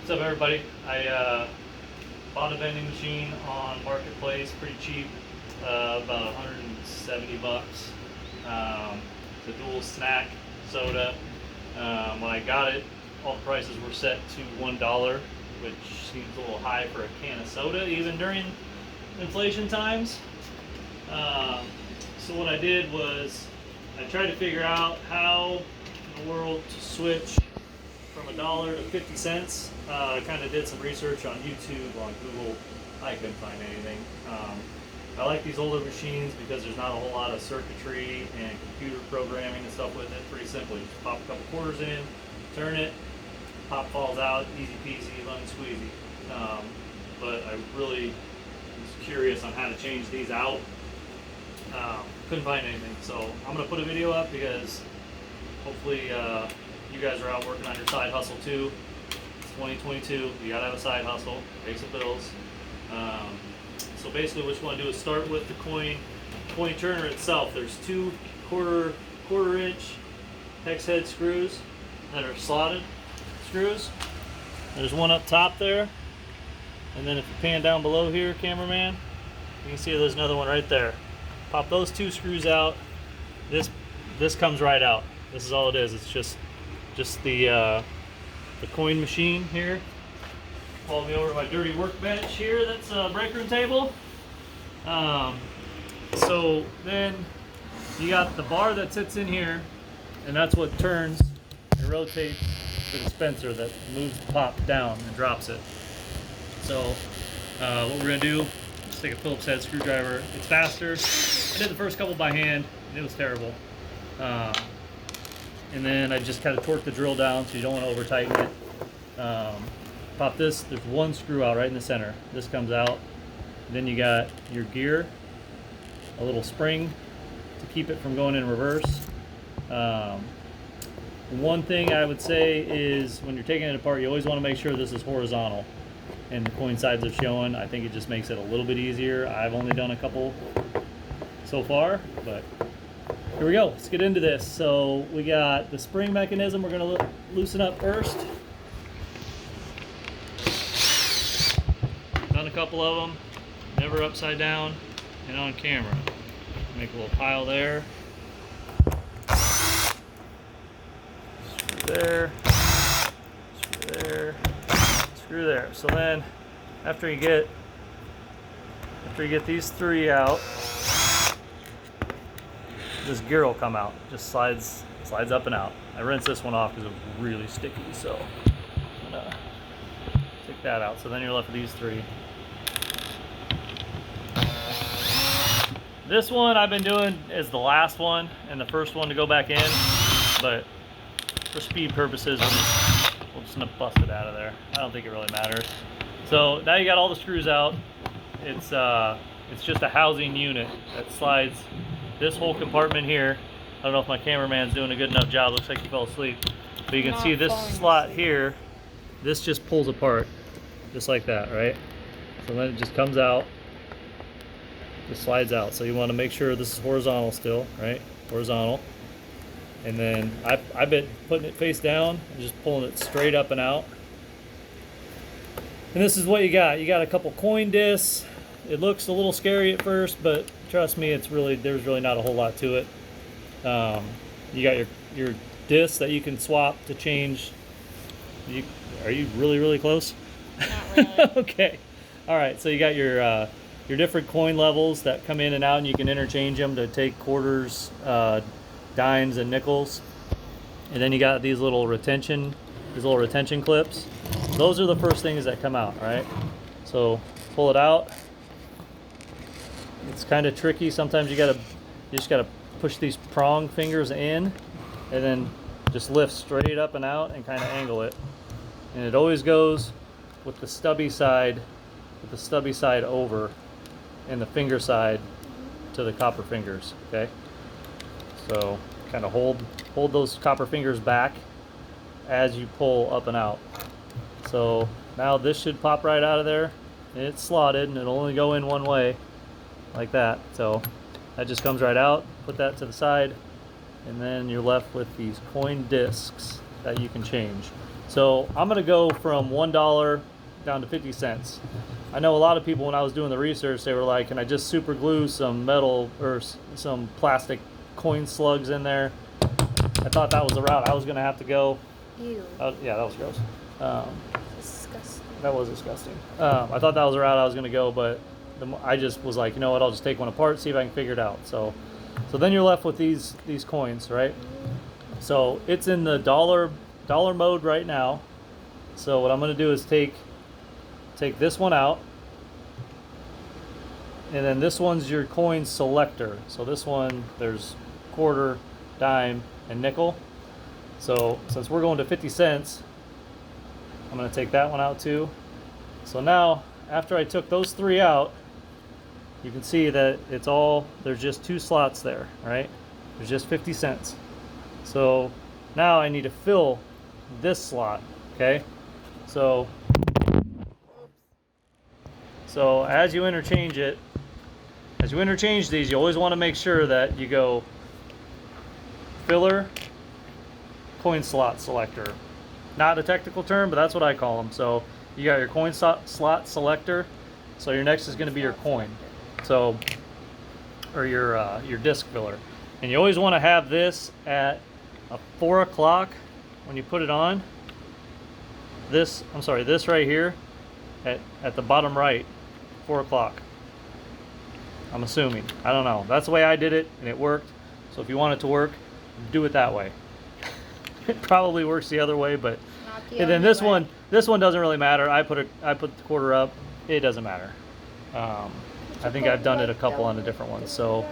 What's up, everybody? I bought a vending machine on Marketplace, pretty cheap, about 170 bucks. It's a dual snack soda. When I got it, all the prices were set to $1, which seems a little high for a can of soda, even during inflation times. So what I did was I tried to figure out how in the world to switch from $1 to 50 cents. I kind of did some research on YouTube, on Google. I couldn't find anything. I like these older machines because there's not a whole lot of circuitry and computer programming and stuff with it. Pretty simple. You just pop a couple quarters in, turn it, pop falls out, easy peasy, lemon squeezy. But I really was curious on how to change these out. Couldn't find anything, so I'm going to put a video up because hopefully you guys are out working on your side hustle too. It's 2022, you gotta have a side hustle, pay some bills. So basically what you want to do is start with the coin turner itself. There's two quarter inch hex head screws that are slotted screws. There's one up top there, and then if you pan down below here, cameraman, you can see there's another one right there. Pop those two screws out. This comes right out. This is all it is. It's just the coin machine here. Follow me over to my dirty workbench here. That's a break room table. So then you got the bar that sits in here, and that's what turns and rotates the dispenser that moves the pop down and drops it. So what we're gonna do is take a Phillips head screwdriver. It's faster. I did the first couple by hand, and it was terrible. And then I just kind of torque the drill down so you don't want to over tighten it. Pop this, there's one screw out right in the center. This comes out. Then you got your gear, a little spring to keep it from going in reverse. One thing I would say is when you're taking it apart, you always want to make sure this is horizontal and the coin sides are showing. I think it just makes it a little bit easier. I've only done a couple so far, but here we go. Let's get into this. So we got the spring mechanism we're going to loosen up first. Done a couple of them, never upside down and on camera. Make a little pile there. Screw there. Screw there. Screw there. So then after you get these three out, this gear will come out. Just slides up and out. I rinsed this one off because it was really sticky, so I'm gonna take that out. So then you're left with these three. This one I've been doing is the last one and the first one to go back in, but for speed purposes, we'll just bust it out of there. I don't think it really matters. So now you got all the screws out. It's just a housing unit that slides this whole compartment here. I don't know if my cameraman's doing a good enough job. Looks like he fell asleep. But you can see this slot here. This just pulls apart, just like that, right? So then it just comes out. Just slides out. So you want to make sure this is horizontal still, right? Horizontal. And then I've been putting it face down and just pulling it straight up and out. And this is what you got. You got a couple coin discs. It looks a little scary at first, but trust me, there's really not a whole lot to it. You got your discs that you can swap to change. Are you really close? Not really. Okay. All right. So you got your different coin levels that come in and out, and you can interchange them to take quarters, dimes, and nickels. And then you got these little retention clips. Those are the first things that come out. Right. So pull it out. It's kind of tricky. Sometimes you just gotta push these prong fingers in, and then just lift straight up and out and kind of angle it. And it always goes with the stubby side over, and the finger side to the copper fingers. Okay. So kind of hold those copper fingers back as you pull up and out. So now this should pop right out of there. It's slotted and it'll only go in one way. Like that. So that just comes right out. Put that to the side, and then you're left with these coin discs that you can change. So I'm gonna go from $1 down to 50 cents. I know a lot of people, when I was doing the research, they were like, can I just super glue some metal or some plastic coin slugs in there? I thought that was the route I was gonna have to go. Ew. Yeah, that was gross. Disgusting. That was disgusting. I thought that was the route I was gonna go, but I just was like, you know what? I'll just take one apart, see if I can figure it out. So then you're left with these coins, right? So it's in the dollar mode right now. So what I'm gonna do is take this one out, and then this one's your coin selector. So this one, there's quarter, dime, and nickel. So since we're going to 50 cents, I'm gonna take that one out too. So now, after I took those three out, you can see that there's just two slots there, right? There's just 50 cents. So now I need to fill this slot, okay? So as you interchange these, you always want to make sure that you go filler, coin slot selector. Not a technical term, but that's what I call them. So you got your coin slot selector. So your next is going to be your coin. So, or your disc filler. And you always want to have this at 4 o'clock when you put it on. This right here at the bottom right, 4 o'clock. I'm assuming. I don't know. That's the way I did it, and it worked. So if you want it to work, do it that way. It probably works the other way, but and then this one doesn't really matter. I put the quarter up. It doesn't matter. I think I've done it a couple on the different ones. So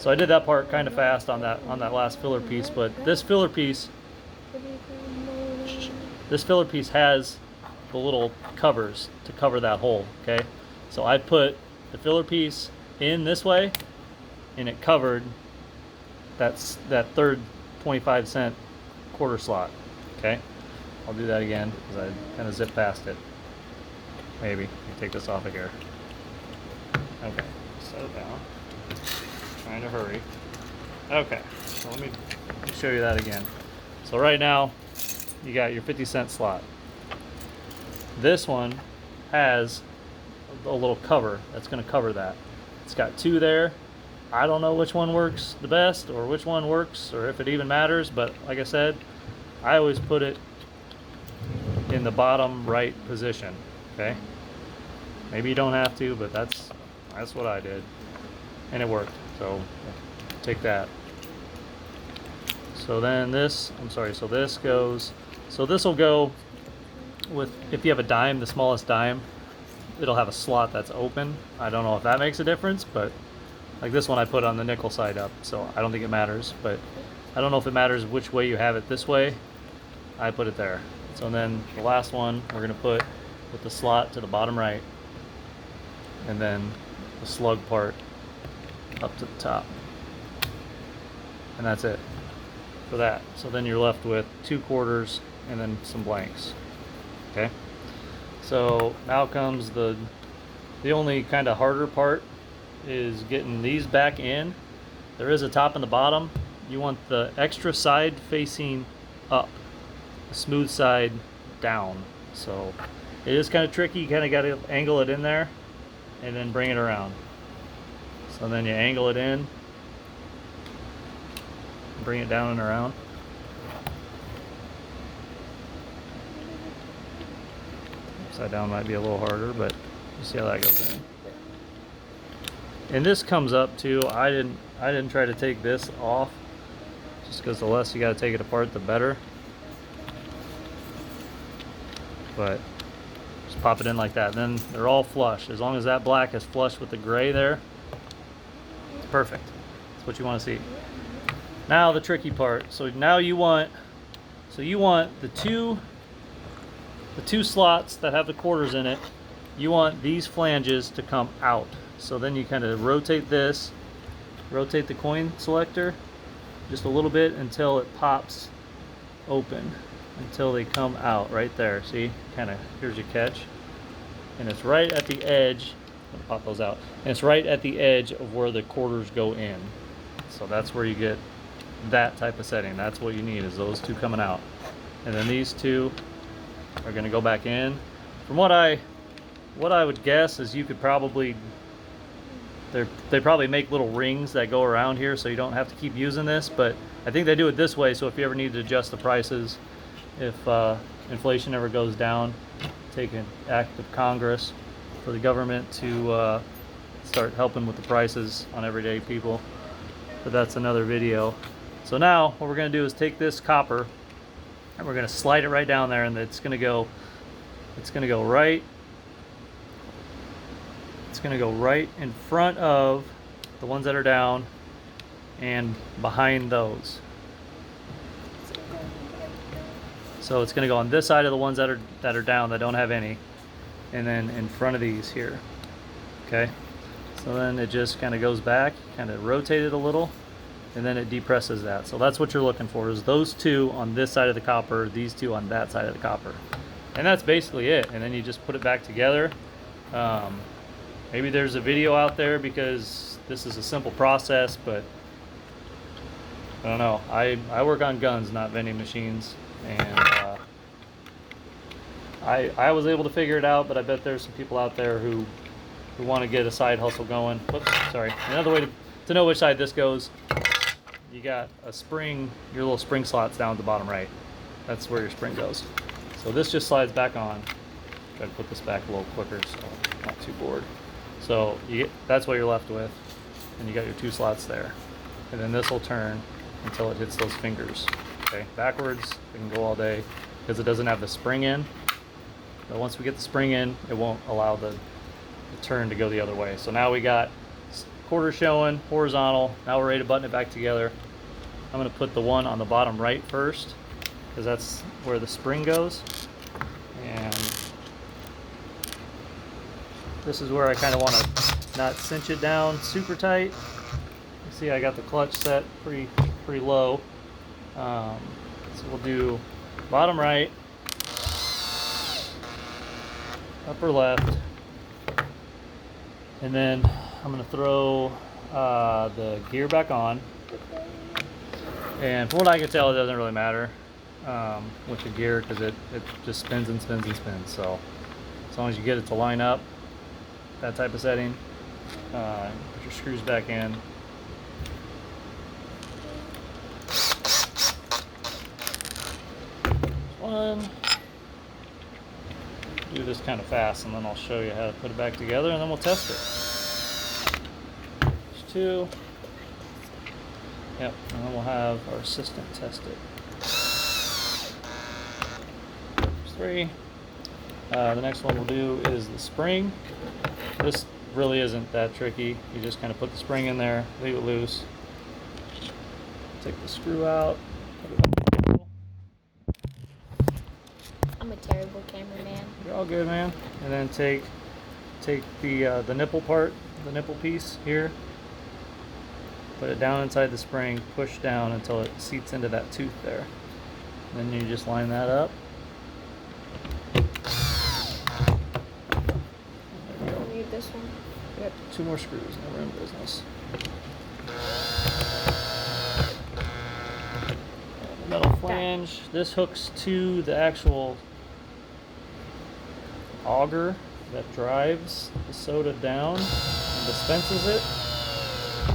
I did that part kind of fast on that last filler piece. But this filler piece has the little covers to cover that hole. Okay, so I put the filler piece in this way, and it covered that third 25-cent quarter slot. Okay, I'll do that again because I kind of zipped past it. Maybe let me take this off of here. Okay, settle down. Trying to hurry. Okay, so let me show you that again. So right now, you got your 50-cent slot. This one has a little cover that's going to cover that. It's got two there. I don't know which one works the best or which one works or if it even matters, but like I said, I always put it in the bottom right position. Okay, maybe you don't have to, but that's what I did, and it worked. So take that. So then this goes. So this will go with, if you have a dime, the smallest dime, it'll have a slot that's open. I don't know if that makes a difference, but like this one I put on the nickel side up, so I don't think it matters, but I don't know if it matters which way you have it. This way, I put it there. So then the last one we're gonna put with the slot to the bottom right, and then the slug part up to the top. And that's it for that. So then you're left with 2 quarters and then some blanks. Okay? So now comes the only kind of harder part, is getting these back in. There is a top and the bottom. You want the extra side facing up, the smooth side down. So it is kind of tricky. You kind of got to angle it in there and then bring it around. So then you angle it in, bring it down and around. Upside down might be a little harder, but you see how that goes in. And this comes up too. I didn't try to take this off, just because the less you got to take it apart, the better. But just pop it in like that. And then they're all flush. As long as that black is flush with the gray there, it's perfect. That's what you want to see. Now the tricky part. So now you want the two slots that have the quarters in it. You want these flanges to come out. So then you kind of rotate the coin selector just a little bit until it pops open, until they come out right there. See, kind of, here's your catch, and it's right at the edge. I'll pop those out, and it's right at the edge of where the quarters go in. So that's where you get that type of setting. That's what you need, is those two coming out, and then these two are going to go back in. From what I would guess is you could probably, they probably make little rings that go around here so you don't have to keep using this, but I think they do it this way so if you ever need to adjust the prices, if inflation ever goes down, take an act of Congress for the government to start helping with the prices on everyday people. But that's another video. So now what we're going to do is take this copper and we're going to slide it right down there, and it's going to go right in front of the ones that are down and behind those. So it's going to go on this side of the ones that are down that don't have any, and then in front of these here. Okay, so then it just kind of goes back, kind of rotate it a little, and then it depresses that. So that's what you're looking for, is those two on this side of the copper, these two on that side of the copper, and that's basically it. And then you just put it back together. Maybe there's a video out there because this is a simple process, but I don't know. I work on guns, not vending machines, and I was able to figure it out, but I bet there's some people out there who want to get a side hustle going. Whoops, sorry. Another way to know which side this goes, you got a spring, your little spring slot's down at the bottom right. That's where your spring goes. So this just slides back on. Try to put this back a little quicker so I'm not too bored. So that's what you're left with, and you got your two slots there. And then this will turn until it hits those fingers. Okay, backwards, it can go all day because it doesn't have the spring in. But once we get the spring in, it won't allow the turn to go the other way. So now we got quarter showing, horizontal. Now we're ready to button it back together. I'm going to put the one on the bottom right first because that's where the spring goes. And this is where I kind of want to not cinch it down super tight. You see I got the clutch set pretty low. So we'll do bottom right, upper left, and then I'm going to throw the gear back on. And from what I can tell, it doesn't really matter with the gear because it just spins and spins and spins. So as long as you get it to line up, that type of setting, put your screws back in. One. Do this kind of fast, and then I'll show you how to put it back together, and then we'll test it. There's two. Yep, and then we'll have our assistant test it. There's three. The next one we'll do is the spring. This really isn't that tricky. You just kind of put the spring in there, leave it loose. Take the screw out. Put it on the table. I'm a terrible cameraman. You're all good, man. And then take the nipple part, the nipple piece here. Put it down inside the spring, push down until it seats into that tooth there. Then you just line that up. Need this one? Yep, two more screws, never in business. The metal flange, this hooks to the actual auger that drives the soda down and dispenses it,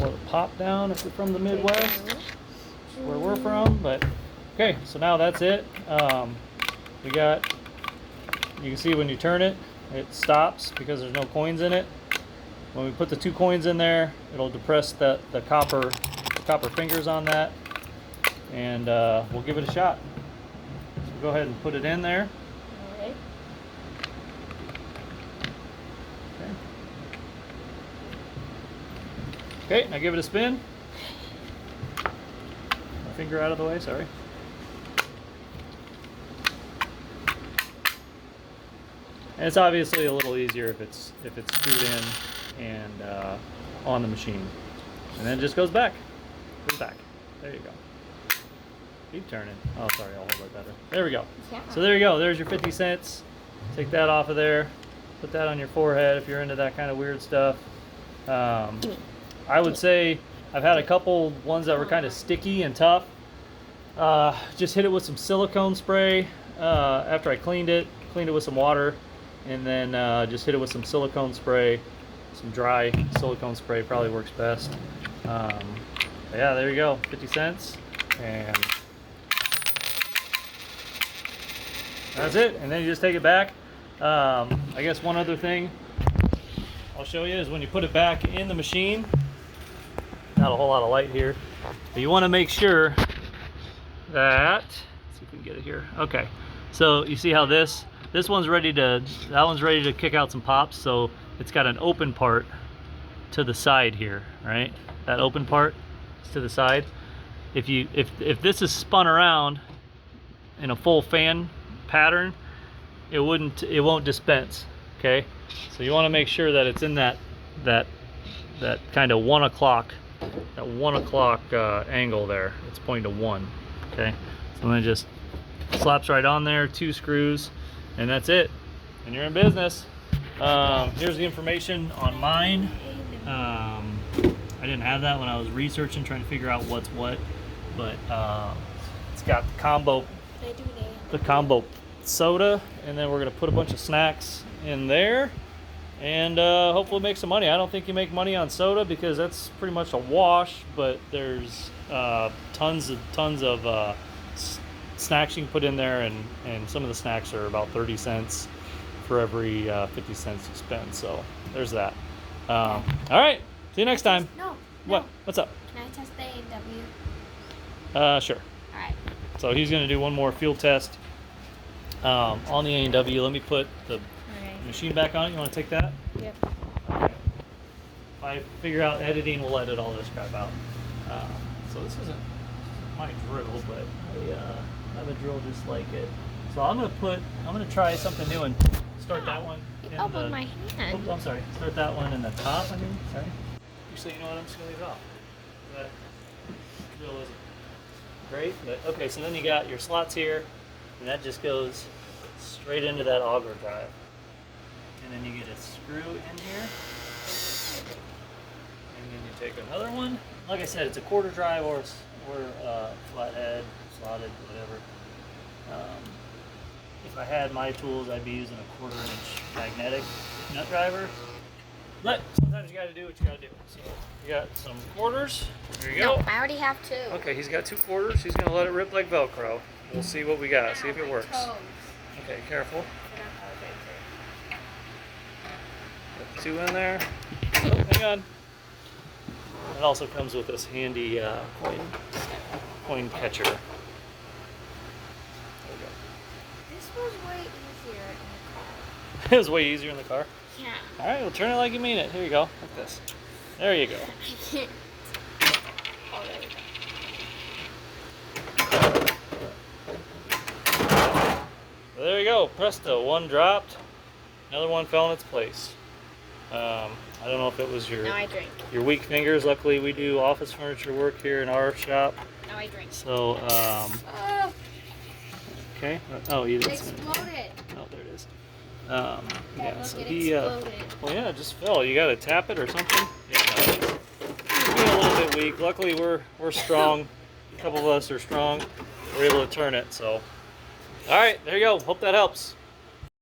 or the pop down if you're from the Midwest, which is where we're from. But okay, so now that's it. We got, you can see when you turn it, it stops because there's no coins in it. When we put the two coins in there, it'll depress the copper fingers on that, and we'll give it a shot. So go ahead and put it in there. Alright. Okay, now give it a spin. My finger out of the way, sorry. And it's obviously a little easier if it's screwed in and on the machine. And then it just goes back. Goes back. There you go. Keep turning. Oh, sorry, I'll hold it better. There we go. Yeah. So there you go. There's your 50 cents. Take that off of there. Put that on your forehead if you're into that kind of weird stuff. I would say I've had a couple ones that were kind of sticky and tough. Just hit it with some silicone spray. after I cleaned it with some water, and then just hit it with some silicone spray, some dry silicone spray probably works best. Yeah, there you go, 50 cents, and that's it. And then you just take it back. I guess one other thing I'll show you is when you put it back in the machine, not a whole lot of light here, but you want to make sure that, let's see if we can get it here. Okay, so you see how that one's ready to kick out some pops, so it's got an open part to the side here, right? That open part is to the side. If this is spun around in a full fan pattern, it won't dispense. Okay, so you want to make sure that it's in that kind of 1 o'clock, that 1 o'clock angle there. It's pointing to 1. Okay, so then it just slaps right on there, 2 screws, and that's it, and you're in business. Here's the information on mine. I didn't have that when I was researching, trying to figure out what's what, but it's got the combo soda, and then we're gonna put a bunch of snacks in there, and hopefully make some money. I don't think you make money on soda because that's pretty much a wash, but there's tons of snacks you can put in there, and some of the snacks are about 30 cents for every 50 cents you spend. So there's that. All right, see you next time. No. What? What's up? Can I test the A&W? Sure. All right. So he's gonna do one more field test on the A&W. Let me put the machine back on it. You want to take that? Yep. Okay. If I figure out editing, we'll edit all this crap out. So this isn't my drill, but I have a drill just like it. So I'm gonna try something new and start that one. Elbowed my hand. Oh, I'm sorry. Start that one in the top. I mean, sorry. Actually, you know what? I'm just gonna leave it off. That drill isn't great, but okay. So then you got your slots here, and that just goes straight into that auger drive. And then you get a screw in here, and then you take another one. Like I said, it's a quarter drive or flathead, slotted, whatever. If I had my tools, I'd be using a 1/4 inch magnetic nut driver. But sometimes you got to do what you got to do. So you got some quarters. There you go. No, I already have 2. Okay, he's got 2 quarters. He's gonna let it rip like Velcro. We'll see what we got. See if it works. Okay, careful. Put 2 in there. Oh, hang on. It also comes with this handy coin catcher. There we go. This was way easier in the car. It was way easier in the car. Yeah. All right, well, turn it like you mean it. Here you go, like this. There you go. I can't. Oh, there we go. There you go, presto. 1 dropped, another one fell in its place. I don't know if it was Now I drink. your weak fingers. Luckily, we do office furniture work here in our shop. Now I drink. So, okay. Oh, you It didn't. exploded. Oh, there it is. Dad, Yeah, look, so it he, exploded. well, yeah, it just fell. You gotta tap it or something. Yeah, no. It's being a little bit weak. Luckily, we're strong. A couple of us are strong. We're able to turn it. So, all right, there you go. Hope that helps.